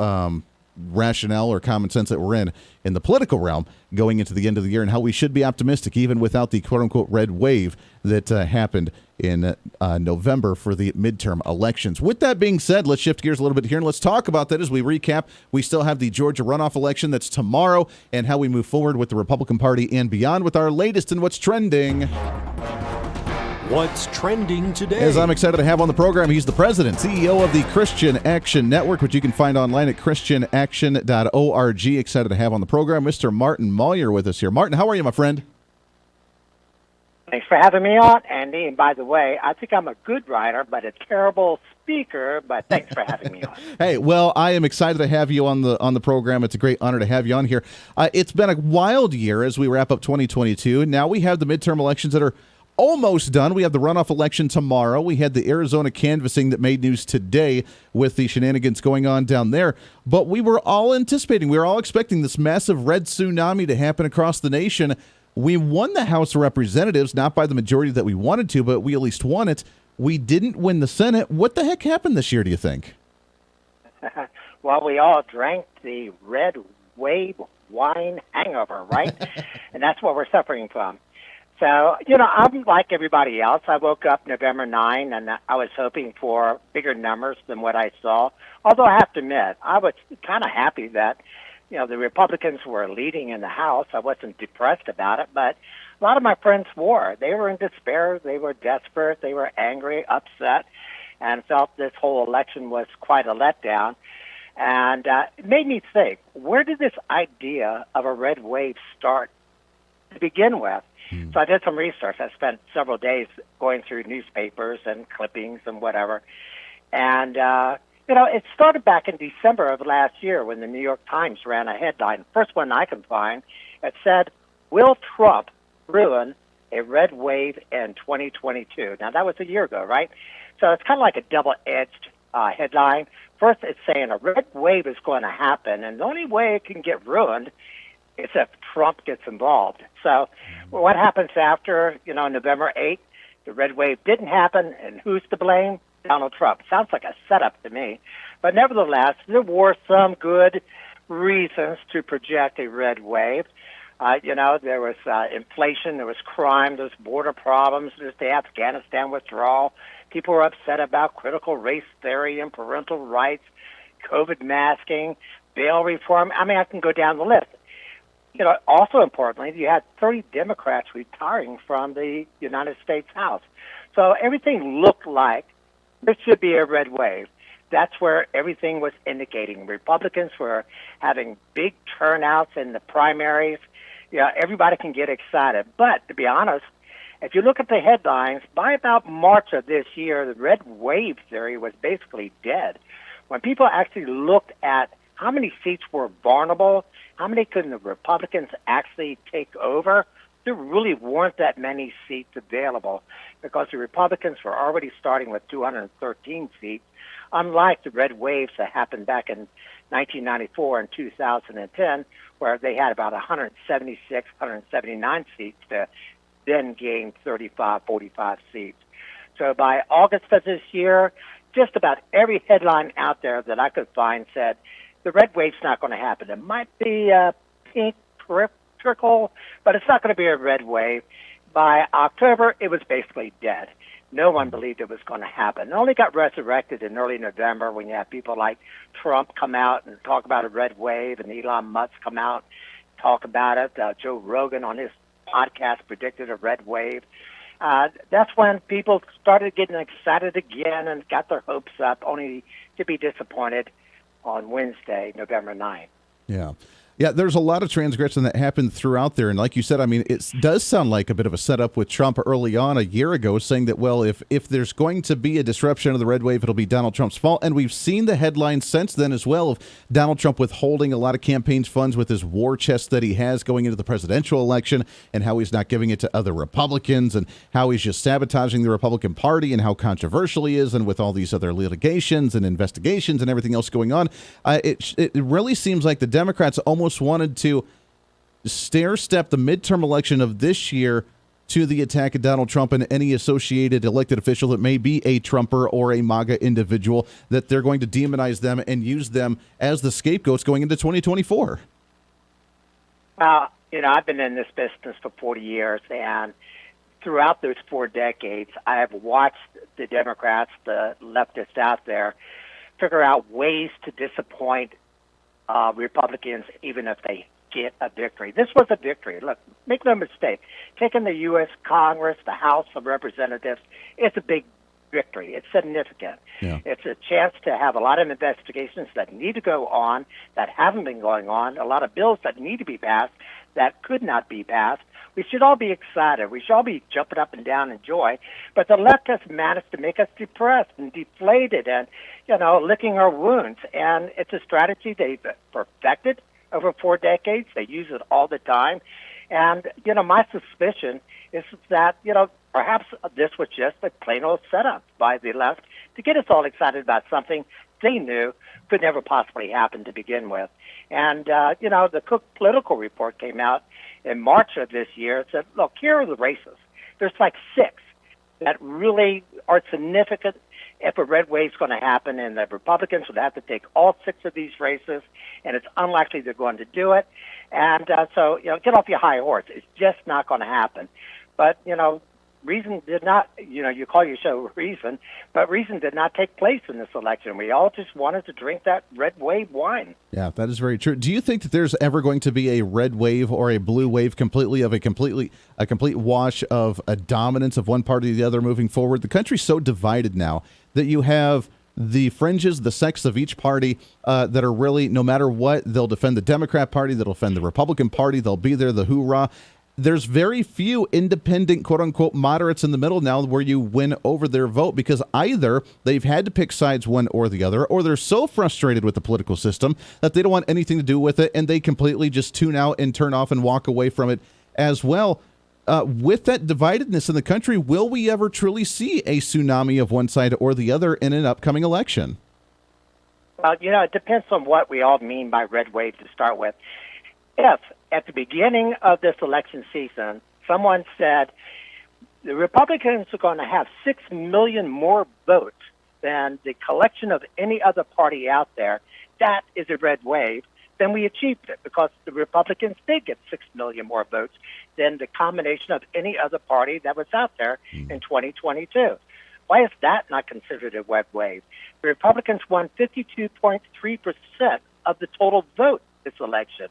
rationale or common sense that we're in the political realm going into the end of the year, and how we should be optimistic even without the quote-unquote red wave that happened in November for the midterm elections. With that being said, let's shift gears a little bit here and let's talk about that as we recap. We still have the Georgia runoff election that's tomorrow, and how we move forward with the Republican Party and beyond with our latest and what's trending. What's trending today? As I'm excited to have on the program, he's the president, CEO of the Christian Action Network, which you can find online at christianaction.org. Excited to have on the program Mr. Martin Moyer with us here. Martin, how are you, my friend? Thanks for having me on, Andy. And by the way, I think I'm a good writer, but a terrible speaker. But thanks for having me on. Hey, well, I am excited to have you on the program. It's a great honor to have you on here. It's been a wild year as we wrap up 2022. Now we have the midterm elections that are almost done. We have the runoff election tomorrow. We had the Arizona canvassing that made news today with the shenanigans going on down there. But we were all anticipating, we were all expecting this massive red tsunami to happen across the nation. We won the House of Representatives, not by the majority that we wanted to, but we at least won it. We didn't win the Senate. What the heck happened this year, do you think? Well, we all drank the red wave wine hangover, right? And that's what we're suffering from. So, I'm like everybody else. I woke up November 9, and I was hoping for bigger numbers than what I saw. Although I have to admit, I was kind of happy that, the Republicans were leading in the House. I wasn't depressed about it, but a lot of my friends were. They were in despair. They were desperate. They were angry, upset, and felt this whole election was quite a letdown. And it made me think, where did this idea of a red wave start to begin with? So I did some research. I spent several days going through newspapers and clippings and whatever. And, it started back in December of last year when the New York Times ran a headline. First one I can find, it said, "Will Trump ruin a red wave in 2022?" Now, that was a year ago, right? So it's kind of like a double-edged headline. First, it's saying a red wave is going to happen, and the only way it can get ruined is if Trump gets involved. So what happens after, November 8th? The red wave didn't happen, and who's to blame? Donald Trump. Sounds like a setup to me. But nevertheless, there were some good reasons to project a red wave. There was inflation, there was crime, there was border problems, there's the Afghanistan withdrawal. People were upset about critical race theory and parental rights, COVID masking, bail reform. I mean, I can go down the list. Also importantly, you had 30 Democrats retiring from the United States House. So everything looked like there should be a red wave. That's where everything was indicating. Republicans were having big turnouts in the primaries. Everybody can get excited. But to be honest, if you look at the headlines, by about March of this year, the red wave theory was basically dead. When people actually looked at how many seats were vulnerable, how many could the Republicans actually take over, there really weren't that many seats available because the Republicans were already starting with 213 seats, unlike the red waves that happened back in 1994 and 2010, where they had about 176, 179 seats to then gain 35, 45 seats. So by August of this year, just about every headline out there that I could find said, the red wave's not going to happen. It might be a pink trickle, but it's not going to be a red wave. By October, it was basically dead. No one believed it was going to happen. It only got resurrected in early November when you had people like Trump come out and talk about a red wave, and Elon Musk come out and talk about it. Joe Rogan on his podcast predicted a red wave. That's when people started getting excited again and got their hopes up, only to be disappointed on Wednesday, November 9th. Yeah. Yeah, there's a lot of transgression that happened throughout there. And like you said, I mean, it does sound like a bit of a setup with Trump early on a year ago saying that, well, if there's going to be a disruption of the red wave, it'll be Donald Trump's fault. And we've seen the headlines since then as well of Donald Trump withholding a lot of campaign funds with his war chest that he has going into the presidential election, and how he's not giving it to other Republicans, and how he's just sabotaging the Republican Party, and how controversial he is, and with all these other litigations and investigations and everything else going on. It really seems like the Democrats almost wanted to stair-step the midterm election of this year to the attack of Donald Trump and any associated elected official that may be a Trumper or a MAGA individual, that they're going to demonize them and use them as the scapegoats going into 2024? Well, I've been in this business for 40 years, and throughout those 4 decades, I have watched the Democrats, the leftists out there, figure out ways to disappoint Republicans, even if they get a victory. This was a victory. Look, make no mistake. Taking the U.S. Congress, the House of Representatives, it's a big victory. It's significant. Yeah. It's a chance to have a lot of investigations that need to go on, that haven't been going on, a lot of bills that need to be passed that could not be passed. We should all be excited. We should all be jumping up and down in joy. But the left has managed to make us depressed and deflated and, licking our wounds. And it's a strategy they've perfected over 4 decades. They use it all the time. And, my suspicion is that, perhaps this was just a plain old setup by the left to get us all excited about something they knew could never possibly happen to begin with. And, the Cook Political Report came out in March of this year. It said, look, here are the races. There's like 6 that really are significant if a red wave's going to happen, and the Republicans would have to take all 6 of these races, and it's unlikely they're going to do it. And so, get off your high horse. It's just not going to happen. But, reason did not, you call your show Reason, but reason did not take place in this election. We all just wanted to drink that red wave wine. Yeah, that is very true. Do you think that there's ever going to be a red wave or a blue wave a complete wash of a dominance of one party or the other moving forward? The country's so divided now that you have the fringes, the sects of each party that are really, no matter what, they'll defend the Democrat Party, they'll defend the Republican Party, they'll be there, the hoorah. There's very few independent, quote-unquote, moderates in the middle now where you win over their vote, because either they've had to pick sides one or the other, or they're so frustrated with the political system that they don't want anything to do with it, and they completely just tune out and turn off and walk away from it as well. With that dividedness in the country, will we ever truly see a tsunami of one side or the other in an upcoming election? Well, it depends on what we all mean by red wave to start with. If at the beginning of this election season, someone said the Republicans are going to have 6 million more votes than the collection of any other party out there, that is a red wave, then we achieved it, because the Republicans did get 6 million more votes than the combination of any other party that was out there in 2022. Why is that not considered a red wave? The Republicans won 52.3% of the total vote this election.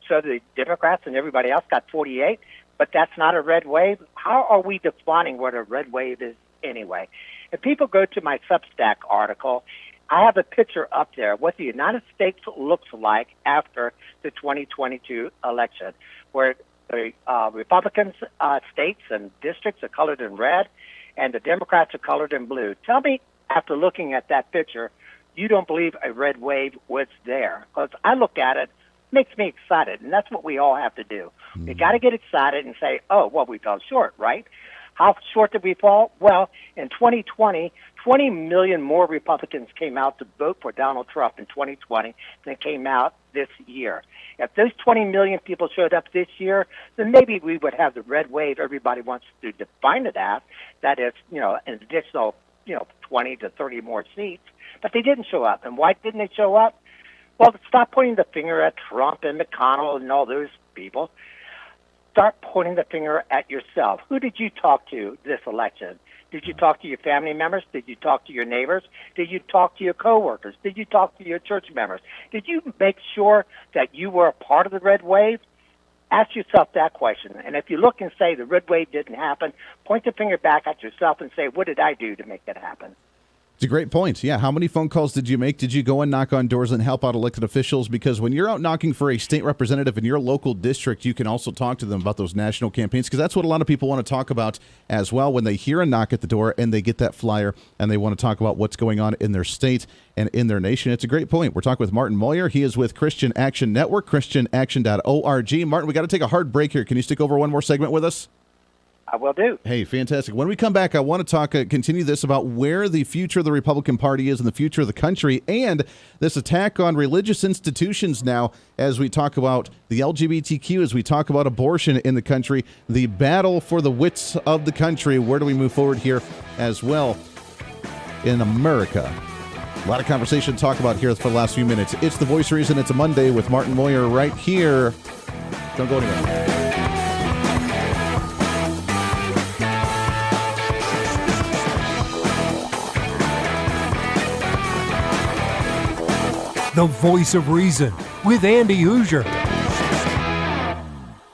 So the Democrats and everybody else got 48, but that's not a red wave. How are we defining what a red wave is anyway? If people go to my Substack article, I have a picture up there what the United States looks like after the 2022 election, where the Republicans states and districts are colored in red, and the Democrats are colored in blue. Tell me, after looking at that picture, you don't believe a red wave was there. Because I look at it, makes me excited, and that's what we all have to do. We got to get excited and say, oh, well, we fell short, right? How short did we fall? Well, in 2020, 20 million more Republicans came out to vote for Donald Trump in 2020 than came out this year. If those 20 million people showed up this year, then maybe we would have the red wave everybody wants to define it as. That is, an additional, 20 to 30 more seats. But they didn't show up. And why didn't they show up? Well, stop pointing the finger at Trump and McConnell and all those people. Start pointing the finger at yourself. Who did you talk to this election? Did you talk to your family members? Did you talk to your neighbors? Did you talk to your coworkers? Did you talk to your church members? Did you make sure that you were a part of the red wave? Ask yourself that question. And if you look and say the red wave didn't happen, point the finger back at yourself and say, what did I do to make that happen? It's a great point. Yeah. How many phone calls did you make? Did you go and knock on doors and help out elected officials? Because when you're out knocking for a state representative in your local district, you can also talk to them about those national campaigns, because that's what a lot of people want to talk about as well when they hear a knock at the door and they get that flyer and they want to talk about what's going on in their state and in their nation. It's a great point. We're talking with Martin Moyer. He is with Christian Action Network, christianaction.org. Martin, we got to take a hard break here. Can you stick over one more segment with us? I will do. Hey, fantastic. When we come back, I want to talk, continue this about where the future of the Republican Party is and the future of the country, and this attack on religious institutions now as we talk about the LGBTQ, as we talk about abortion in the country, the battle for the wits of the country. Where do we move forward here as well in America? A lot of conversation to talk about here for the last few minutes. It's The Voice of Reason. It's a Monday with Martin Moyer right here. Don't go anywhere. The Voice of Reason with Andy Hooser.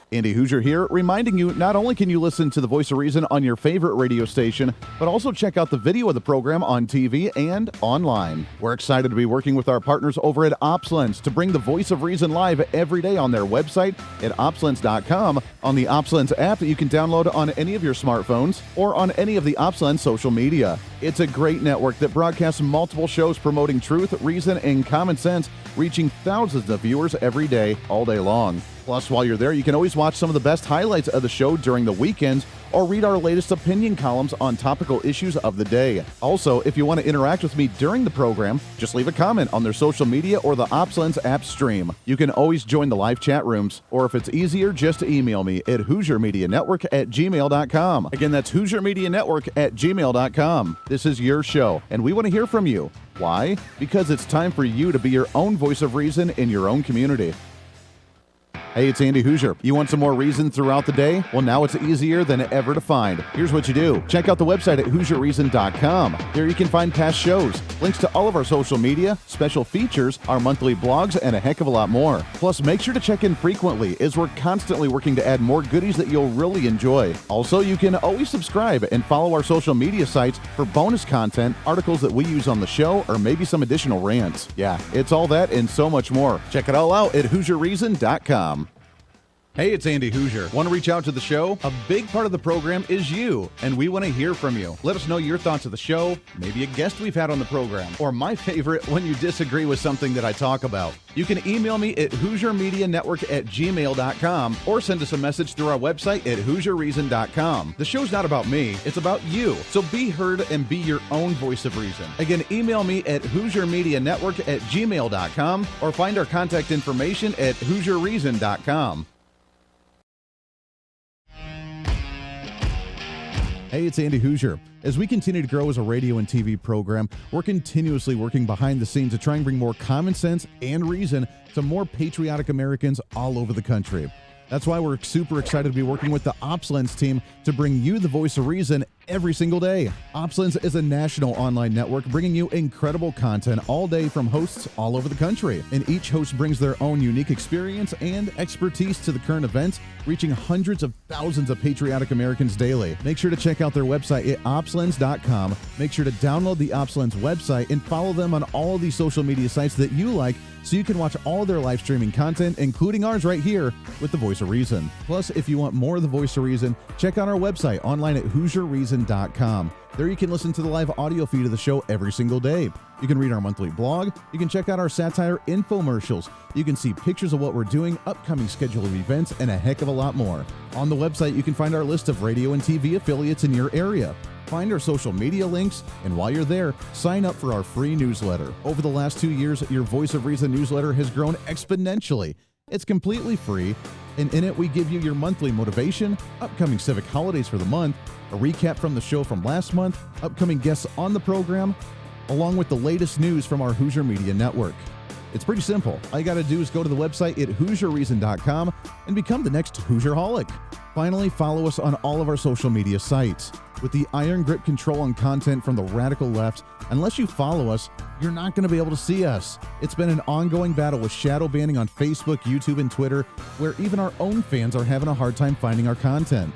Andy Hooser here, reminding you not only can you listen to The Voice of Reason on your favorite radio station, but also check out the video of the program on TV and online. We're excited to be working with our partners over at OpsLens to bring The Voice of Reason live every day on their website at opslens.com, on the OpsLens app that you can download on any of your smartphones, or on any of the OpsLens social media. It's a great network that broadcasts multiple shows promoting truth, reason, and common sense, reaching thousands of viewers every day, all day long. Plus, while you're there, you can always watch some of the best highlights of the show during the weekends or read our latest opinion columns on topical issues of the day. Also, if you want to interact with me during the program, just leave a comment on their social media or the OpsLens app stream. You can always join the live chat rooms, or if it's easier, just email me at HooserMediaNetwork@gmail.com. Again, that's HooserMediaNetwork@gmail.com. This is your show, and we want to hear from you. Why? Because it's time for you to be your own voice of reason in your own community. Hey, it's Andy Hooser. You want some more reason throughout the day? Well, now it's easier than ever to find. Here's what you do. Check out the website at HooserReason.com. There you can find past shows, links to all of our social media, special features, our monthly blogs, and a heck of a lot more. Plus, make sure to check in frequently as we're constantly working to add more goodies that you'll really enjoy. Also, you can always subscribe and follow our social media sites for bonus content, articles that we use on the show, or maybe some additional rants. Yeah, it's all that and so much more. Check it all out at HooserReason.com. Hey, it's Andy Hooser. Want to reach out to the show? A big part of the program is you, and we want to hear from you. Let us know your thoughts of the show, maybe a guest we've had on the program, or my favorite, when you disagree with something that I talk about. You can email me at HooserMediaNetwork@gmail.com or send us a message through our website at HooserReason.com. The show's not about me, it's about you. So be heard and be your own voice of reason. Again, email me at HooserMediaNetwork@gmail.com or find our contact information at HooserReason.com. Hey, it's Andy Hooser. As we continue to grow as a radio and TV program, we're continuously working behind the scenes to try and bring more common sense and reason to more patriotic Americans all over the country. That's why we're super excited to be working with the OpsLens team to bring you the voice of reason every single day. OpsLens is a national online network bringing you incredible content all day from hosts all over the country. And each host brings their own unique experience and expertise to the current events, reaching hundreds of thousands of patriotic Americans daily. Make sure to check out their website at opslens.com. Make sure to download the OpsLens website and follow them on all of these social media sites that you like, so you can watch all their live streaming content, including ours right here with The Voice of Reason. Plus, if you want more of The Voice of Reason, check out our website online at HooserReason.com. There you can listen to the live audio feed of the show every single day. You can read our monthly blog. You can check out our satire infomercials. You can see pictures of what we're doing, upcoming schedule of events, and a heck of a lot more. On the website, you can find our list of radio and TV affiliates in your area. Find our social media links, and while you're there, sign up for our free newsletter. Over the last 2 years, your Voice of Reason newsletter has grown exponentially. It's completely free, and in it we give you your monthly motivation, upcoming civic holidays for the month, a recap from the show from last month, upcoming guests on the program, along with the latest news from our Hooser Media Network. It's pretty simple. All you got to do is go to the website at HooserReason.com and become the next Hooserholic. Finally, follow us on all of our social media sites. With the iron grip control on content from the radical left, unless you follow us, you're not going to be able to see us. It's been an ongoing battle with shadow banning on Facebook, YouTube, and Twitter, where even our own fans are having a hard time finding our content.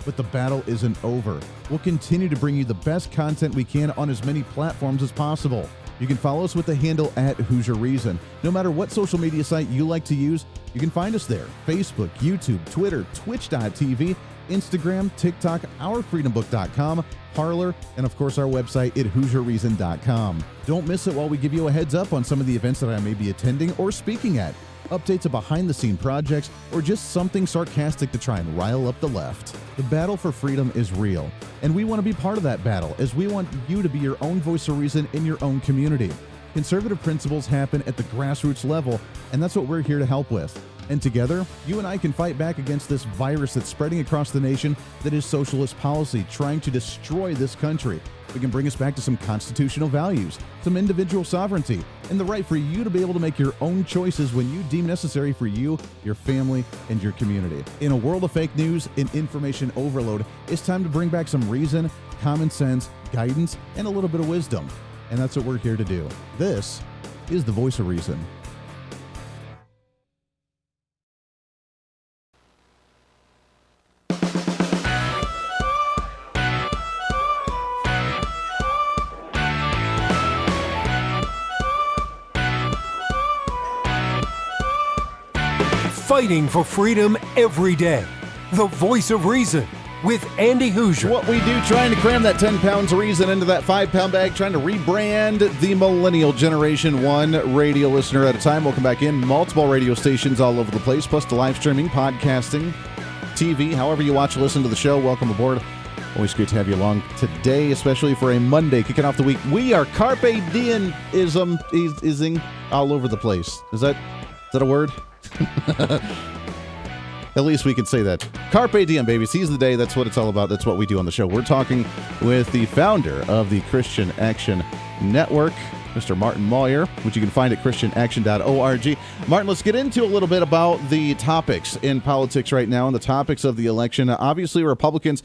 But the battle isn't over. We'll continue to bring you the best content we can on as many platforms as possible. You can follow us with the handle at Hooser Reason. No matter what social media site you like to use, you can find us there. Facebook, YouTube, Twitter, Twitch.tv, Instagram, TikTok, ourfreedombook.com, Parler, and of course our website at HooserReason.com. Don't miss it while we give you a heads up on some of the events that I may be attending or speaking at. updates of behind-the-scene projects, or just something sarcastic to try and rile up the left. The battle for freedom is real, and we want to be part of that battle, as we want you to be your own voice of reason in your own community. Conservative principles happen at the grassroots level, and that's what we're here to help with. And together, you and I can fight back against this virus that's spreading across the nation that is socialist policy, trying to destroy this country. We can bring us back to some constitutional values, some individual sovereignty, and the right for you to be able to make your own choices when you deem necessary for you, your family, and your community. In a world of fake news and information overload, it's time to bring back some reason, common sense, guidance, and a little bit of wisdom. And that's what we're here to do. This is the Voice of Reason. Fighting for freedom every day. The Voice of Reason with Andy Hooser. What we do, trying to cram that 10 pounds of reason into that 5-pound bag, trying to rebrand the millennial generation, one radio listener at a time. Welcome back in. Multiple radio stations all over the place, plus the live streaming, podcasting, TV, however you watch or listen to the show. Welcome aboard. Always great to have you along today, especially for a Monday, kicking off the week. We are Carpe Diem-ising all over the place. Is that a word? At least we can say that. Carpe Diem, baby. Seize the day. That's what it's all about. That's what we do on the show. We're talking with the founder of the Christian Action Network, Mr. Martin Moyer, which you can find at christianaction.org. Martin, let's get into a little bit about the topics in politics right now and the topics of the election. Obviously, Republicans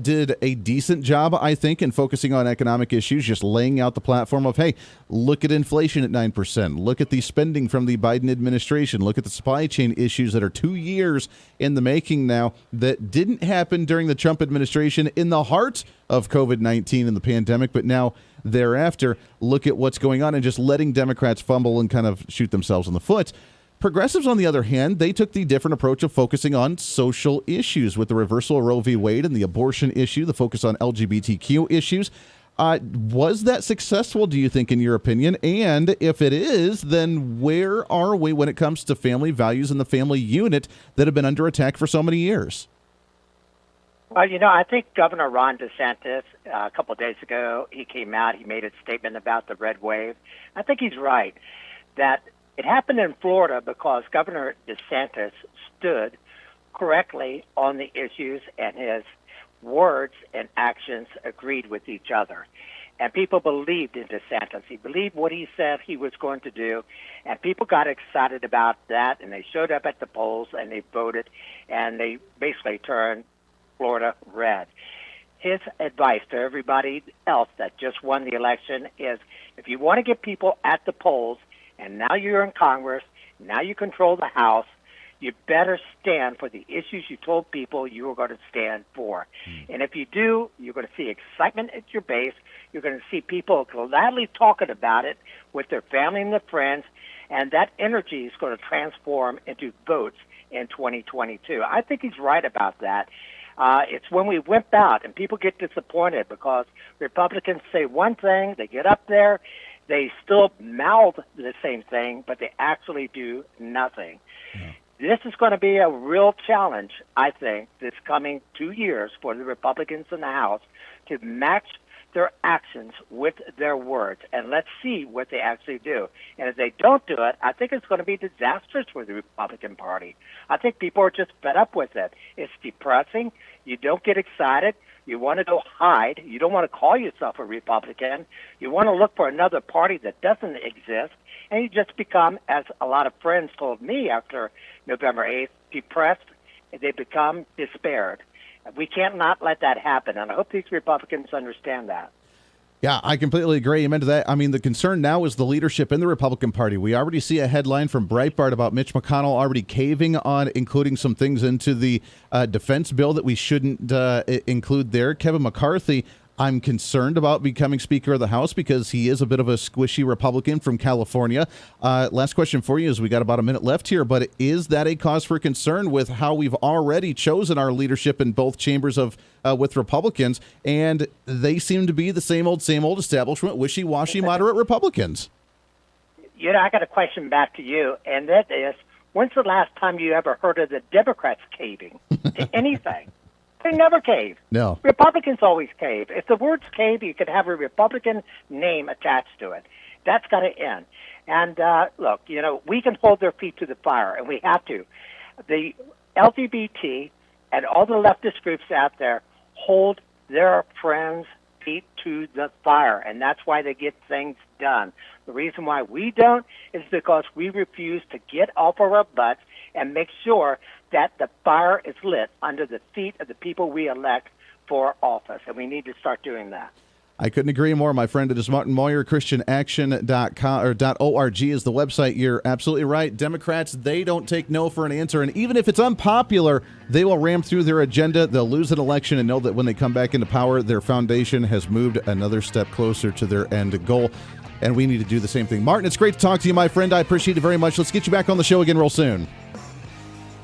did a decent job, I think, in focusing on economic issues, just laying out the platform of, hey, look at inflation at 9%. Look at the spending from the Biden administration. Look at the supply chain issues that are 2 years in the making now that didn't happen during the Trump administration in the heart of COVID-19 and the pandemic, but now thereafter, look at what's going on and just letting Democrats fumble and kind of shoot themselves in the foot. Progressives, on the other hand, they took the different approach of focusing on social issues with the reversal of Roe v. Wade and the abortion issue, the focus on LGBTQ issues. Was that successful, do you think, in your opinion? And if it is, then where are we when it comes to family values and the family unit that have been under attack for so many years? Well, I think Governor Ron DeSantis, a couple of days ago, he came out, he made a statement about the red wave. I think he's right that it happened in Florida because Governor DeSantis stood correctly on the issues and his words and actions agreed with each other. And people believed in DeSantis. He believed what he said he was going to do, and people got excited about that, and they showed up at the polls, and they voted, and they basically turned Florida red. His advice to everybody else that just won the election is if you want to get people at the polls, and now you're in Congress, now you control the House, you better stand for the issues you told people you were going to stand for. And if you do, you're going to see excitement at your base. You're going to see people gladly talking about it with their family and their friends, and that energy is going to transform into votes in 2022. I think he's right about that. It's when we wimp out and people get disappointed because Republicans say one thing, they get up there, they still mouth the same thing, but they actually do nothing. Yeah. This is going to be a real challenge, I think, this coming 2 years for the Republicans in the House to match their actions with their words, and let's see what they actually do. And if they don't do it, I think it's going to be disastrous for the Republican Party. I think people are just fed up with it. It's depressing. You don't get excited. You want to go hide. You don't want to call yourself a Republican. You want to look for another party that doesn't exist, and you just become, as a lot of friends told me after November 8th, depressed. They become despaired. We can't not let that happen, and I hope these Republicans understand that. Yeah, I completely agree. Amen to that. I mean, the concern now is the leadership in the Republican Party. We already see a headline from Breitbart about Mitch McConnell already caving on including some things into the defense bill that we shouldn't include there. Kevin McCarthy, I'm concerned about becoming Speaker of the House because he is a bit of a squishy Republican from California. Last question for you, as we got about a minute left here, but is that a cause for concern with how we've already chosen our leadership in both chambers of with Republicans, and they seem to be the same old establishment, wishy-washy moderate Republicans? I got a question back to you, and that is, When's the last time you ever heard of the Democrats caving to anything? They never cave. No. Republicans always cave. If the words cave, you could have a Republican name attached to it. That's got to end. And look, we can hold their feet to the fire, and we have to. The LGBT and all the leftist groups out there hold their friends' feet to the fire, and that's why they get things done. The reason why we don't is because we refuse to get off of our butts and make sure that the fire is lit under the feet of the people we elect for office, and we need to start doing that. I couldn't agree more, my friend. It is Martin Moyer. ChristianAction.com or .org is the website. You're absolutely right. Democrats, they don't take no for an answer. And even if it's unpopular, they will ram through their agenda. They'll lose an election and know that when they come back into power, their foundation has moved another step closer to their end goal. And we need to do the same thing. Martin, it's great to talk to you, my friend. I appreciate it very much. Let's get you back on the show again real soon.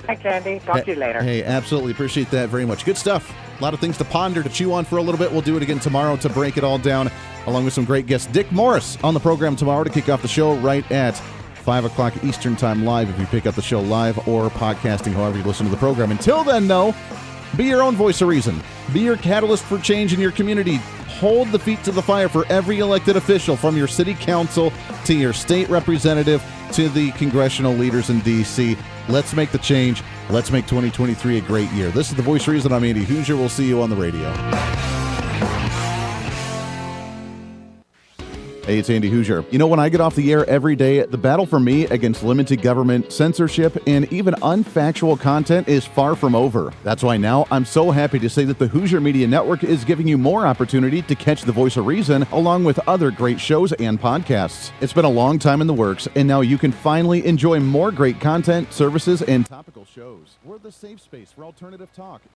Thanks, Andy. Talk to you later. Hey, absolutely appreciate that very much. Good stuff. A lot of things to ponder, to chew on for a little bit. We'll do it again tomorrow to break it all down, along with some great guests. Dick Morris on the program tomorrow to kick off the show right at 5 o'clock Eastern Time live if you pick up the show live or podcasting, however you listen to the program. Until then, though, be your own voice of reason. Be your catalyst for change in your community. Hold the feet to the fire for every elected official, from your city council to your state representative to the congressional leaders in D.C. Let's make the change. Let's make 2023 a great year. This is The Voice of Reason. I'm Andy Hooser. We'll see you on the radio. Hey, it's Andy Hooser. When I get off the air every day, the battle for me against limited government, censorship, and even unfactual content is far from over. That's why now I'm so happy to say that the Hooser Media Network is giving you more opportunity to catch The Voice of Reason along with other great shows and podcasts. It's been a long time in the works, and now you can finally enjoy more great content, services, and topical shows. We're the safe space for alternative talk,